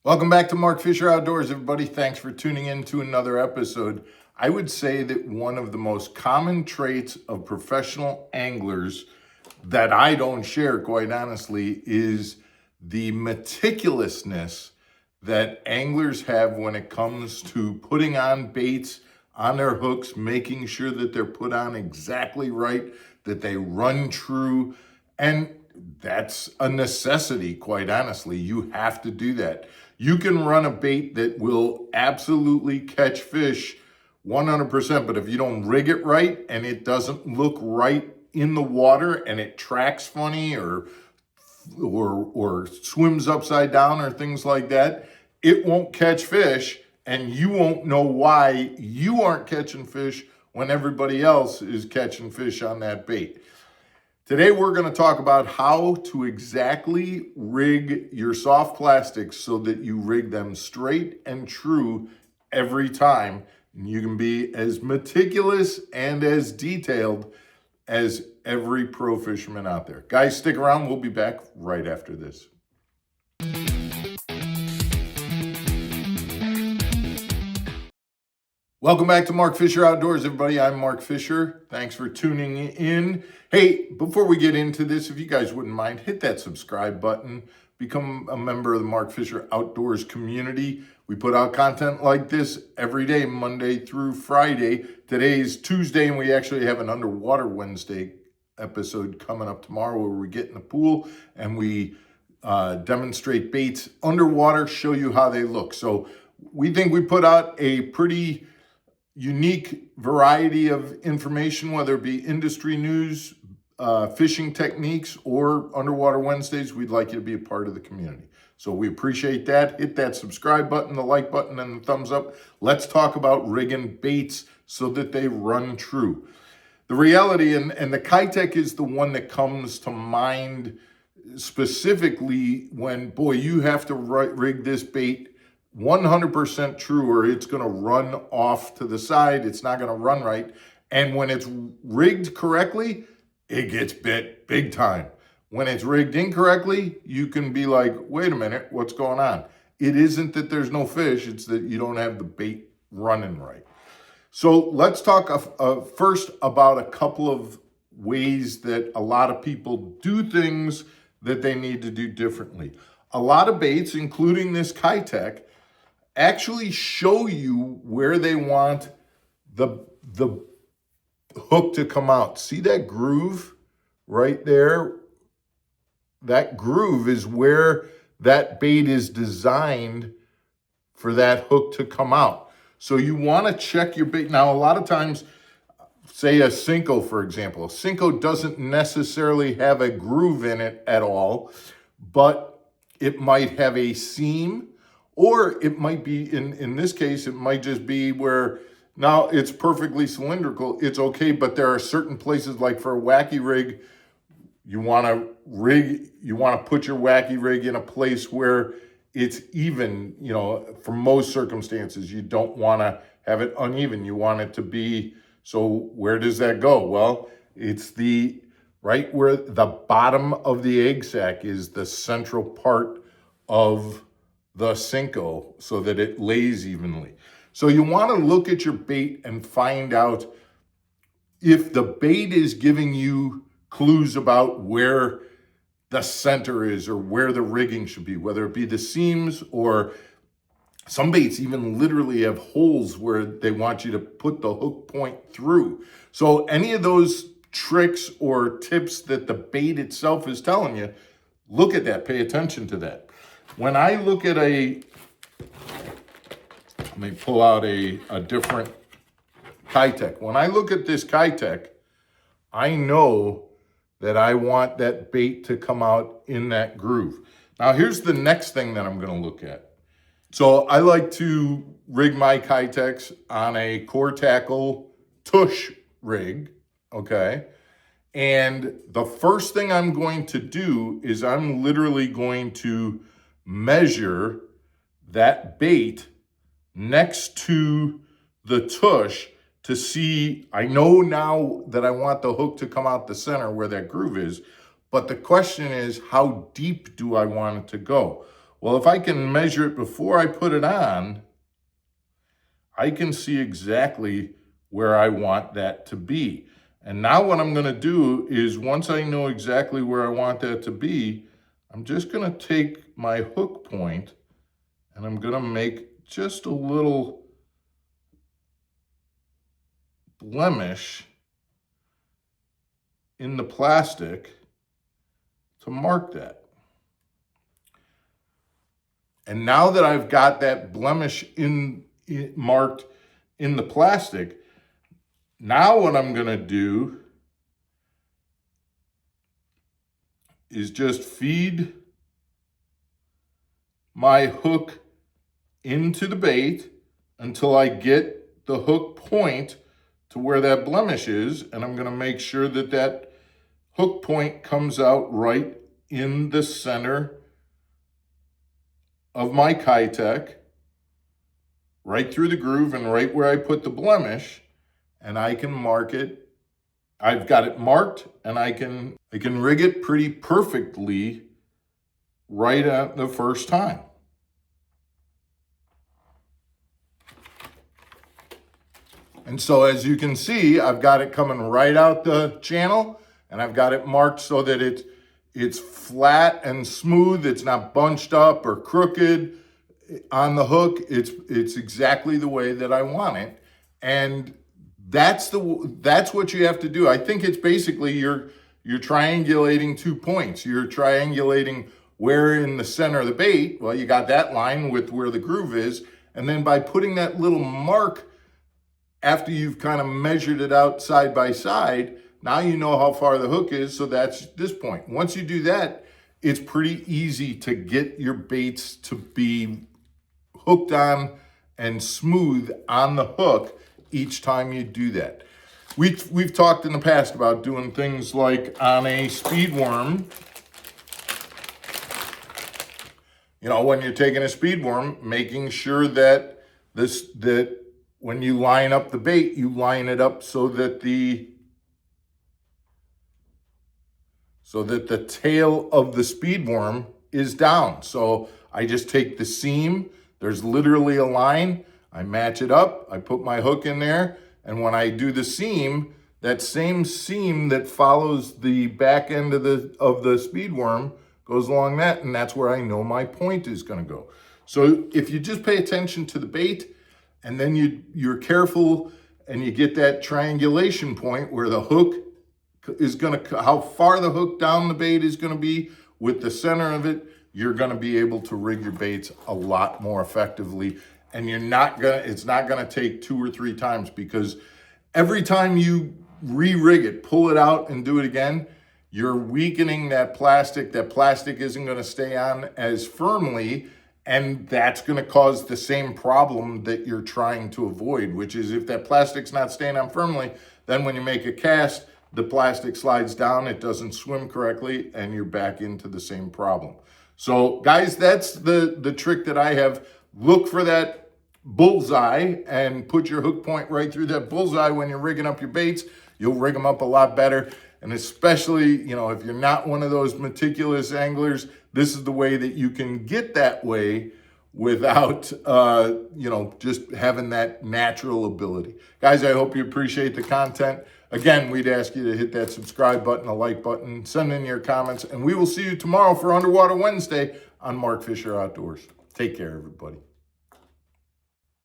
Welcome back to Mark Fisher Outdoors, everybody. Thanks for tuning in to another episode. I would say that one of the most common traits of professional anglers that I don't share, quite honestly, is the meticulousness that anglers have when it comes to putting on baits on their hooks, making sure that they're put on exactly right, that they run true, and that's a necessity, quite honestly. You have to do that. You can run a bait that will absolutely catch fish 100%, but if you don't rig it right and it doesn't look right in the water and it tracks funny or swims upside down or things like that, it won't catch fish, and you won't know why you aren't catching fish when everybody else is catching fish on that bait. Today, we're going to talk about how to exactly rig your soft plastics so that you rig them straight and true every time. And you can be as meticulous and as detailed as every pro fisherman out there. Guys, stick around. We'll be back right after this. Welcome back to Mark Fisher Outdoors, everybody. I'm Mark Fisher. Thanks for tuning in. Hey, before we get into this, if you guys wouldn't mind, hit that subscribe button. Become a member of the Mark Fisher Outdoors community. We put out content like this every day, Monday through Friday. Today's Tuesday, and we actually have an Underwater Wednesday episode coming up tomorrow where we get in the pool and we demonstrate baits underwater, show you how they look. So we think we put out a pretty unique variety of information, whether it be industry news, fishing techniques, or Underwater Wednesdays. We'd like you to be a part of the community. So we appreciate that. Hit that subscribe button, the like button, and the thumbs up. Let's talk about rigging baits so that they run true. The reality, and the Kitech is the one that comes to mind specifically when, boy, you have to rig this bait 100% true or it's going to run off to the side. It's not going to run right. And when it's rigged correctly, it gets bit big time. When it's rigged incorrectly, you can be like, wait a minute, what's going on? It isn't that there's no fish, it's that you don't have the bait running right. So let's talk first about a couple of ways that a lot of people do things that they need to do differently. A lot of baits, including this Kitech, actually show you where they want the hook to come out. See that groove right there? That groove is where that bait is designed for that hook to come out. So you want to check your bait. Now, a lot of times, say a Senko, for example. A Senko doesn't necessarily have a groove in it at all, but it might have a seam, or it might be, in this case, it might just be where now it's perfectly cylindrical. It's okay, but there are certain places, like for a wacky rig, you want to put your wacky rig in a place where it's even, for most circumstances. You don't want to have it uneven. You want it to be, so where does that go? Well, it's right where the bottom of the egg sac is, the central part of the Senko, so that it lays evenly. So you want to look at your bait and find out if the bait is giving you clues about where the center is or where the rigging should be, whether it be the seams, or some baits even literally have holes where they want you to put the hook point through. So any of those tricks or tips that the bait itself is telling you, look at that, pay attention to that. When I look at let me pull out a different Kitech. When I look at this Kitech, I know that I want that bait to come out in that groove. Now, here's the next thing that I'm going to look at. So I like to rig my Kitechs on a core tackle tush rig, okay? And the first thing I'm going to do is I'm literally going to measure that bait next to the tush to see. I know now that I want the hook to come out the center where that groove is, but the question is, how deep do I want it to go? Well, if I can measure it before I put it on, I can see exactly where I want that to be. And now what I'm gonna do is, once I know exactly where I want that to be, I'm just gonna take my hook point and I'm gonna make just a little blemish in the plastic to mark that. And now that I've got that blemish marked in the plastic, now what I'm gonna do is just feed my hook into the bait until I get the hook point to where that blemish is, and I'm gonna make sure that that hook point comes out right in the center of my Kitech, right through the groove and right where I put the blemish, and I can mark it. I've got it marked, and I can rig it pretty perfectly right at the first time. And so as you can see, I've got it coming right out the channel, and I've got it marked so that it's flat and smooth. It's not bunched up or crooked on the hook. It's exactly the way that I want it. And that's what you have to do. I think it's basically you're triangulating 2 points. You're triangulating where in the center of the bait. Well, you got that line with where the groove is. And then by putting that little mark after you've kind of measured it out side by side, now you know how far the hook is, so that's this point. Once you do that, it's pretty easy to get your baits to be hooked on and smooth on the hook each time you do that. We've talked in the past about doing things like on a Speedworm. You know, when you're taking a Speedworm, making sure that when you line up the bait, you line it up so that the tail of the Speedworm is down. So I just take the seam, there's literally a line, I match it up, I put my hook in there, and when I do the seam, that same seam that follows the back end of the Speedworm goes along that, and that's where I know my point is gonna go. So if you just pay attention to the bait, and then you're careful and you get that triangulation point where the hook is how far the hook down the bait is gonna be with the center of it, you're gonna be able to rig your baits a lot more effectively. And it's not gonna take 2 or 3 times, because every time you re-rig it, pull it out and do it again, you're weakening that plastic. That plastic isn't gonna stay on as firmly, and that's gonna cause the same problem that you're trying to avoid, which is if that plastic's not staying on firmly, then when you make a cast, the plastic slides down, it doesn't swim correctly, and you're back into the same problem. So guys, that's the trick that I have. Look for that bullseye and put your hook point right through that bullseye when you're rigging up your baits. You'll rig them up a lot better. And especially, you know, if you're not one of those meticulous anglers, this is the way that you can get that way without, just having that natural ability. Guys, I hope you appreciate the content. Again, we'd ask you to hit that subscribe button, a like button, send in your comments, and we will see you tomorrow for Underwater Wednesday on Mark Fisher Outdoors. Take care, everybody.